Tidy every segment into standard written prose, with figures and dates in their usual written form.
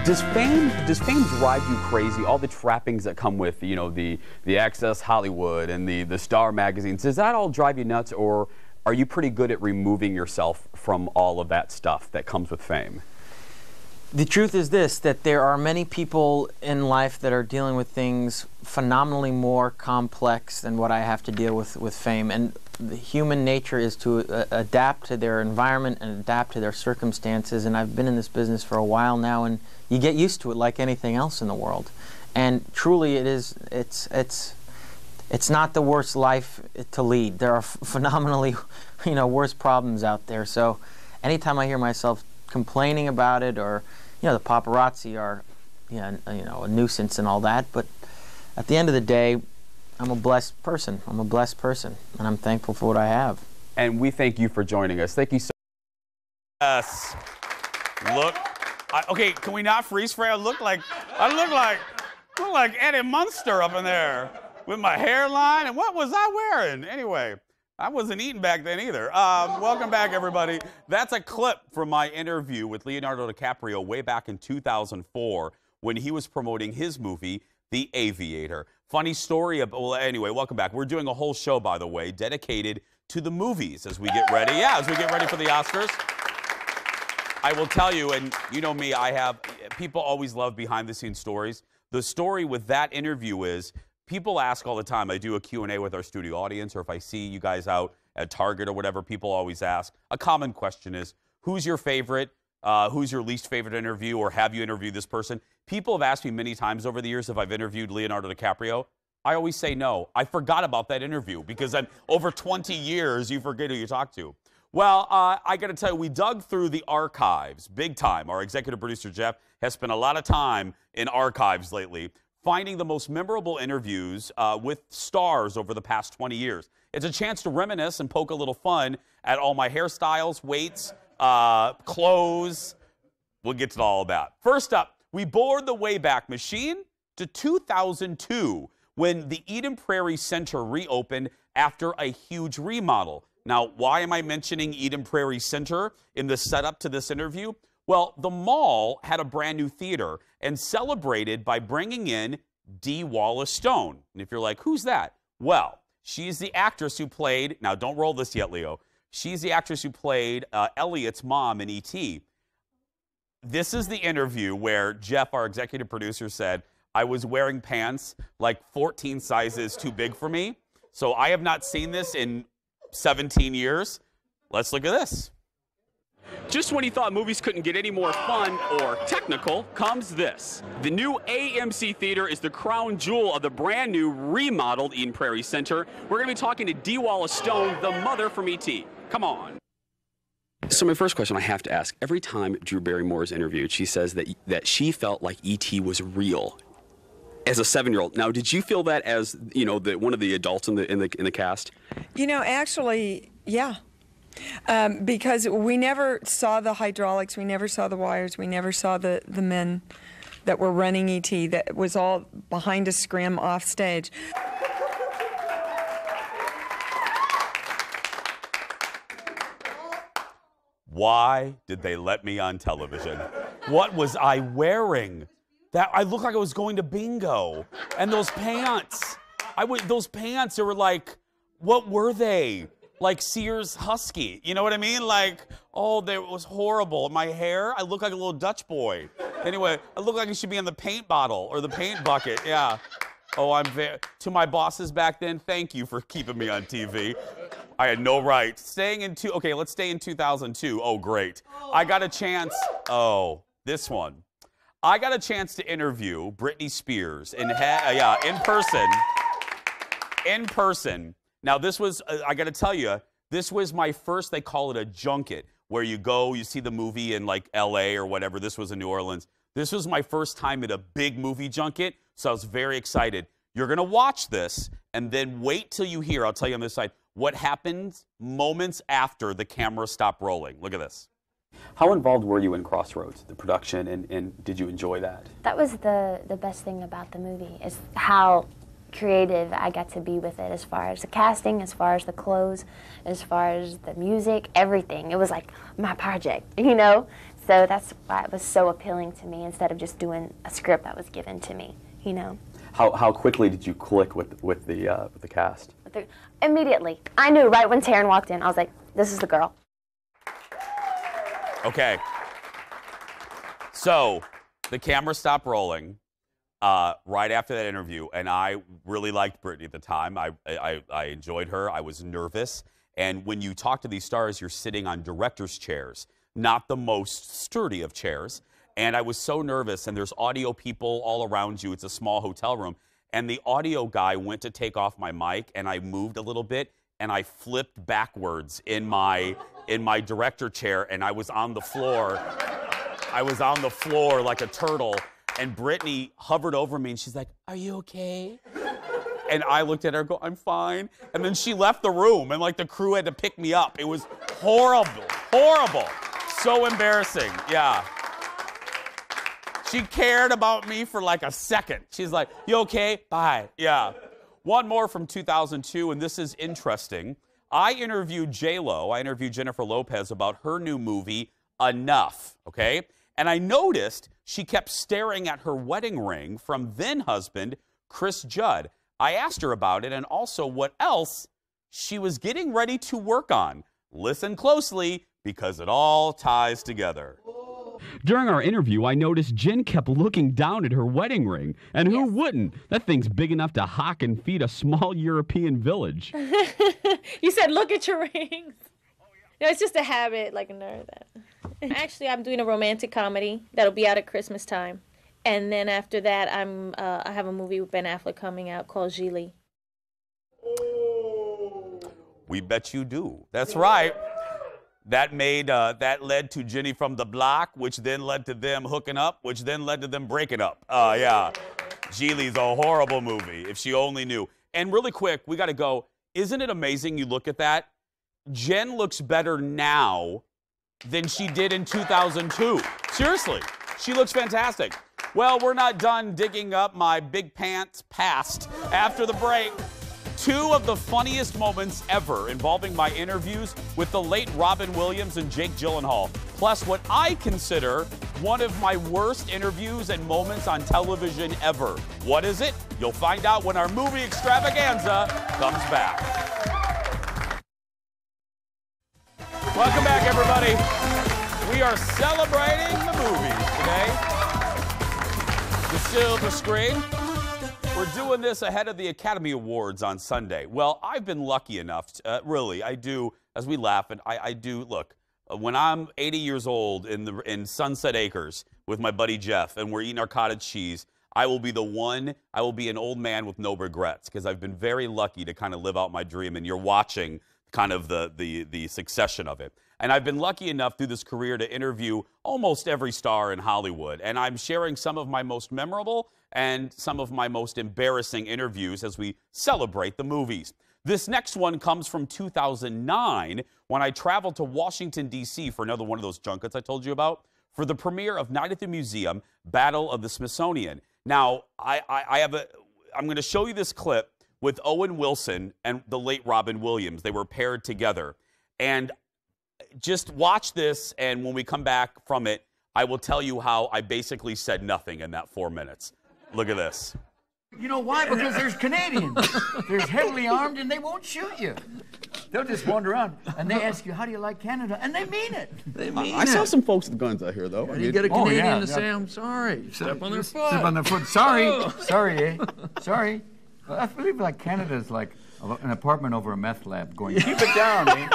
Does fame drive you crazy? All the trappings that come with, you know, the Access Hollywood and the Star magazines. Does that all drive you nuts, or are you pretty good at removing yourself from all of that stuff that comes with fame? The truth is this, that there are many people in life that are dealing with things phenomenally more complex than what I have to deal with fame. And the human nature is to adapt to their environment and adapt to their circumstances. And I've been in this business for a while now, and you get used to it like anything else in the world. And truly it's not the worst life to lead. There are phenomenally, worse problems out there. So anytime I hear myself complaining about it, or the paparazzi are a nuisance and all that, but at the end of the day, I'm a blessed person. I'm a blessed person, and I'm thankful for what I have. And we thank you for joining us. Thank you so much. Yes. Look. Okay, can we not freeze frame? I look like Eddie Munster up in there with my hairline. And what was I wearing? Anyway, I wasn't eating back then either. Welcome back, everybody. That's a clip from my interview with Leonardo DiCaprio way back in 2004 when he was promoting his movie, The Aviator. Funny story. Well, anyway, welcome back. We're doing a whole show, by the way, dedicated to the movies as we get ready. Yeah, as we get ready for the Oscars. I will tell you, and you know me, people always love behind-the-scenes stories. The story with that interview is, people ask all the time, I do a Q&A with our studio audience, or if I see you guys out at Target or whatever, people always ask. A common question is, who's your favorite? Who's your least favorite interview, or have you interviewed this person? People have asked me many times over the years if I've interviewed Leonardo DiCaprio. I always say no. I forgot about that interview because over 20 years, you forget who you talk to. Well, I got to tell you, we dug through the archives big time. Our executive producer, Jeff, has spent a lot of time in archives lately, finding the most memorable interviews with stars over the past 20 years. It's a chance to reminisce and poke a little fun at all my hairstyles, weights, clothes. We'll get to all of that. First up, we board the Wayback Machine to 2002 when the Eden Prairie Center reopened after a huge remodel. Now, why am I mentioning Eden Prairie Center in the setup to this interview? Well, the mall had a brand new theater and celebrated by bringing in Dee Wallace Stone. And if you're like, who's that? Well, she's the actress who played, now don't roll this yet, Leo. She's the actress who played Elliot's mom in E.T. This is the interview where Jeff, our executive producer, said, I was wearing pants like 14 sizes too big for me. So I have not seen this in 17 years. Let's look at this. Just when he thought movies couldn't get any more fun or technical, comes this. The new AMC Theater is the crown jewel of the brand new remodeled Eden Prairie Center. We're going to be talking to Dee Wallace Stone, the mother from E.T. Come on. So my first question I have to ask, every time Drew Barrymore is interviewed, she says that she felt like E.T. was real as a 7-year-old. Now, did you feel that as, one of the adults in the cast? Actually, yeah. Because we never saw the hydraulics, we never saw the wires, we never saw the men that were running E.T. That was all behind a scrim off stage. Why did they let me on television? What was I wearing? That I looked like I was going to bingo. And those pants, those pants, they were like, what were they? Like Sears Husky, you know what I mean? Like, oh, it was horrible. My hair, I look like a little Dutch boy. Anyway, I look like I should be in the paint bottle or the paint bucket, yeah. Oh, to my bosses back then, thank you for keeping me on TV. I had no right. Okay, let's stay in 2002. Oh, great. I got a chance, this one. I got a chance to interview Britney Spears in person. In person. Now, this was, I got to tell you, this was my first, they call it a junket, where you go, you see the movie in like L.A. or whatever. This was in New Orleans. This was my first time at a big movie junket, so I was very excited. You're going to watch this, and then wait till you hear, I'll tell you on this side, what happens moments after the camera stopped rolling. Look at this. How involved were you in Crossroads, the production, and did you enjoy that? That was the best thing about the movie, is how creative I got to be with it, as far as the casting, as far as the clothes, as far as the music, everything. It was like my project, So that's why it was so appealing to me instead of just doing a script that was given to me, you know. How quickly did you click with the cast? Immediately. I knew right when Taryn walked in. I was like, this is the girl. Okay. So the camera stopped rolling right after that interview, and I really liked Brittany at the time. I enjoyed her. I was nervous. And when you talk to these stars, you're sitting on director's chairs, not the most sturdy of chairs. And I was so nervous, and there's audio people all around you. It's a small hotel room. And the audio guy went to take off my mic, and I moved a little bit, and I flipped backwards in my director chair, and I was on the floor. I was on the floor like a turtle, and Brittany hovered over me, and she's like, "Are you okay?" And I looked at her and go, "I'm fine." And then she left the room, and like the crew had to pick me up. It was horrible, horrible. So embarrassing, yeah. She cared about me for like a second. She's like, "You okay? Bye." Yeah. One more from 2002, and this is interesting. I interviewed J-Lo, I interviewed Jennifer Lopez about her new movie, Enough, okay? And I noticed she kept staring at her wedding ring from then-husband, Chris Judd. I asked her about it and also what else she was getting ready to work on. Listen closely, because it all ties together. During our interview, I noticed Jen kept looking down at her wedding ring. And who wouldn't? That thing's big enough to hock and feed a small European village. You said, look at your rings. No, it's just a habit, like a nerd. Actually, I'm doing a romantic comedy that'll be out at Christmas time. And then after that, I have a movie with Ben Affleck coming out called Gigli. We bet you do. That's right. That led to Jenny from the Block, which then led to them hooking up, which then led to them breaking up. Yeah. Gigli's a horrible movie, if she only knew. And really quick, we got to go. Isn't it amazing you look at that? Jen looks better now than she did in 2002. Seriously, she looks fantastic. Well, we're not done digging up my big pants past. After the break, two of the funniest moments ever involving my interviews with the late Robin Williams and Jake Gyllenhaal, plus what I consider one of my worst interviews and moments on television ever. What is it? You'll find out when our movie extravaganza comes back. Welcome back, everybody. We are celebrating the movies today. The silver screen. We're doing this ahead of the Academy Awards on Sunday. Well, I've been lucky enough, really, I do, as we laugh, and I do, look, when I'm 80 years old in Sunset Acres with my buddy Jeff, and we're eating our cottage cheese, I will be an old man with no regrets, because I've been very lucky to kind of live out my dream, and you're watching kind of the succession of it. And I've been lucky enough through this career to interview almost every star in Hollywood, and I'm sharing some of my most memorable and some of my most embarrassing interviews as we celebrate the movies. This next one comes from 2009 when I traveled to Washington, D.C. for another one of those junkets I told you about for the premiere of Night at the Museum, Battle of the Smithsonian. Now, I'm going to show you this clip with Owen Wilson and the late Robin Williams. They were paired together. And just watch this, and when we come back from it, I will tell you how I basically said nothing in that 4 minutes. Look at this. You know why? Because there's Canadians. They're heavily armed, and they won't shoot you. They'll just wander around, and they ask you, how do you like Canada? And they mean it. They mean it. I saw some folks with guns out here, though. You get a Canadian to say, I'm sorry. Step on their foot. Step on their foot. Sorry. Sorry, eh? Sorry. Well, I believe like Canada's like an apartment over a meth lab going, keep it down, eh?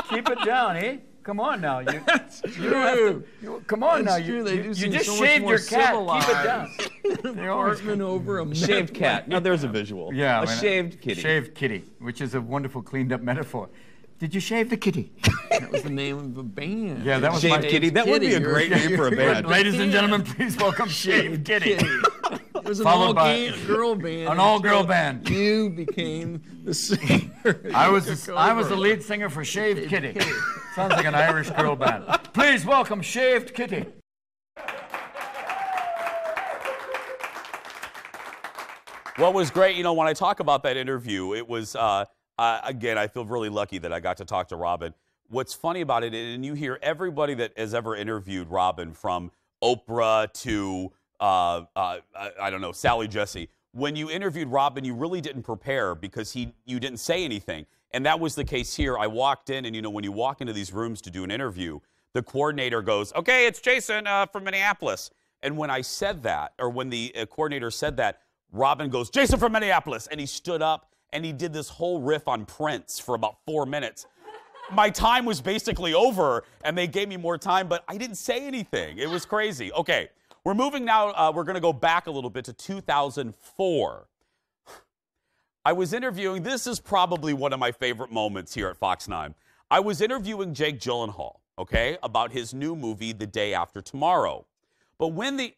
Keep it down, eh? Come on now. That's true. Come on now. True. They do you seem just so shaved much your more cat. civilized. Keep it down. Apartment over a Shaved cat. Now there's a visual. Yeah. A shaved kitty. Shaved kitty, which is a wonderful cleaned up metaphor. Did you shave the kitty? That was the name of a band. Yeah, that was Shaved Kitty. That would be a great name for a band. Ladies and gentlemen, please welcome Shaved Kitty. It was an Followed by all-girl band. An all-girl band. You became the singer. I was the lead singer for Shaved Kitty. Sounds like an Irish girl band. Please welcome Shaved Kitty. What was great, you know, when I talk about that interview, it was, again, I feel really lucky that I got to talk to Robin. what's funny about it, and you hear everybody that has ever interviewed Robin, from Oprah to, I don't know, Sally Jesse. When you interviewed Robin, you really didn't prepare because you didn't say anything. And that was the case here. I walked in, and, you know, when you walk into these rooms to do an interview, the coordinator goes, okay, it's Jason from Minneapolis. And when I said that, or when the coordinator said that, Robin goes, Jason from Minneapolis. And he stood up, and he did this whole riff on Prince for about 4 minutes. My time was basically over, and they gave me more time, but I didn't say anything. It was crazy. Okay, we're moving now. We're going to go back a little bit to 2004. I was interviewing, this is probably one of my favorite moments here at Fox 9. I was interviewing Jake Gyllenhaal, okay, about his new movie, The Day After Tomorrow. But when the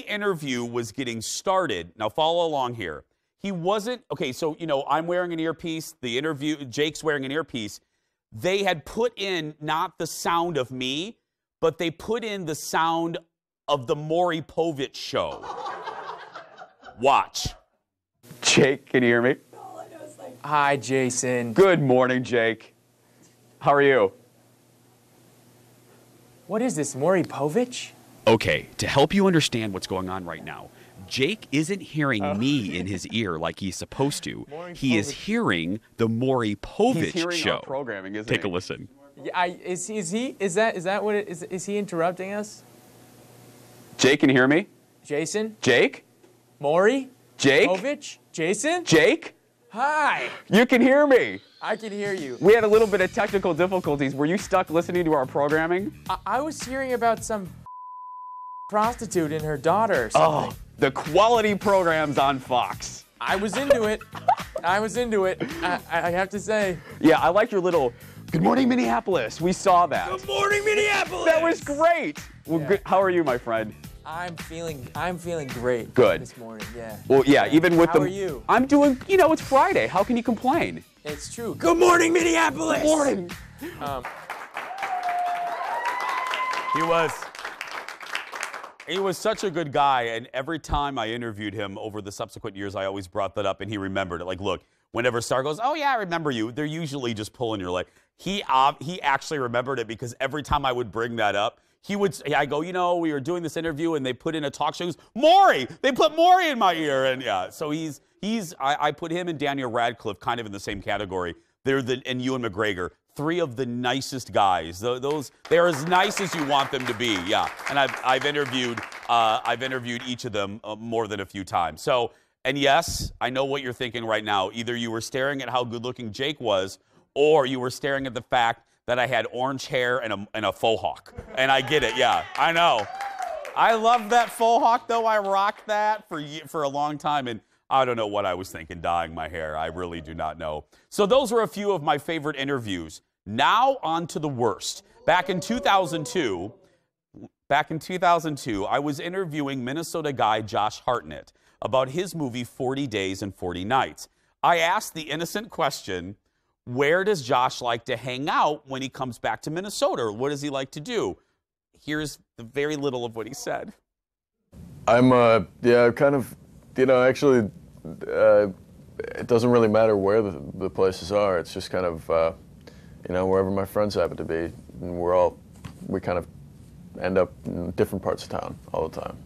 interview was getting started, now follow along here, he wasn't, okay, so, you know, I'm wearing an earpiece, Jake's wearing an earpiece. They had put in not the sound of me, but they put in the sound of the Maury Povich show. Watch. Jake, can you hear me? Hi, Jason. Good morning, Jake. How are you? What is this, Maury Povich? Okay, to help you understand what's going on right now, Jake isn't hearing me in his ear like he's supposed to. He is hearing the Maury Povich He's hearing show. our programming, isn't Take he? a listen. Yeah, is that what it is? Is he interrupting us? Jake, can you hear me? Jason? Jake? Maury? Jake? Povich? Jason? Jake? Hi. You can hear me. I can hear you. We had a little bit of technical difficulties. Were you stuck listening to our programming? I was hearing about some prostitute and her daughter or something. Oh, the quality programs on Fox. I was into it. I was into it. I have to say. Yeah, I like your little, good morning, Minneapolis. We saw that. Good morning, Minneapolis. That was great. Well, Yeah. good. How are you, my friend? I'm feeling great. Good. This morning, yeah. Well, yeah, even with How the. are you? I'm doing, you know, it's Friday. How can you complain? It's true. Good morning, Minneapolis. Good morning. He was such a good guy, and every time I interviewed him over the subsequent years, I always brought that up, and he remembered it. Like, look, whenever Star goes, oh, yeah, I remember you, they're usually just pulling your leg. He actually remembered it because every time I would bring that up, I go, you know, we were doing this interview, and they put in a talk show. He goes, Maury! They put Maury in my ear, and yeah. So I put him and Daniel Radcliffe kind of in the same category. And Ewan McGregor. 3 of the nicest guys. They're as nice as you want them to be. Yeah, and I've interviewed each of them more than a few times. So, and yes, I know what you're thinking right now. Either you were staring at how good-looking Jake was, or you were staring at the fact that I had orange hair and a faux hawk. And I get it. Yeah, I know. I love that faux hawk, though. I rocked that for a long time, and I don't know what I was thinking dyeing my hair. I really do not know. So those were a few of my favorite interviews. Now on to the worst. Back in 2002, I was interviewing Minnesota guy Josh Hartnett about his movie 40 Days and 40 Nights. I asked the innocent question, where does Josh like to hang out when he comes back to Minnesota? What does he like to do? Here's the very little of what he said. I'm, kind of, you know, actually, it doesn't really matter where the places are. It's just kind of, you know, wherever my friends happen to be. And we kind of end up in different parts of town all the time.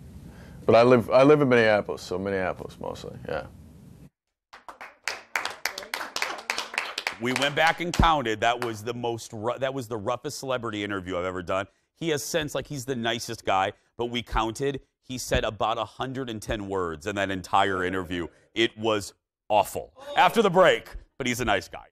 But I live in Minneapolis, so Minneapolis mostly, yeah. We went back and counted. That was the roughest celebrity interview I've ever done. He has since, like, he's the nicest guy, but we counted. He said about 110 words in that entire interview. It was awful. After the break, but he's a nice guy.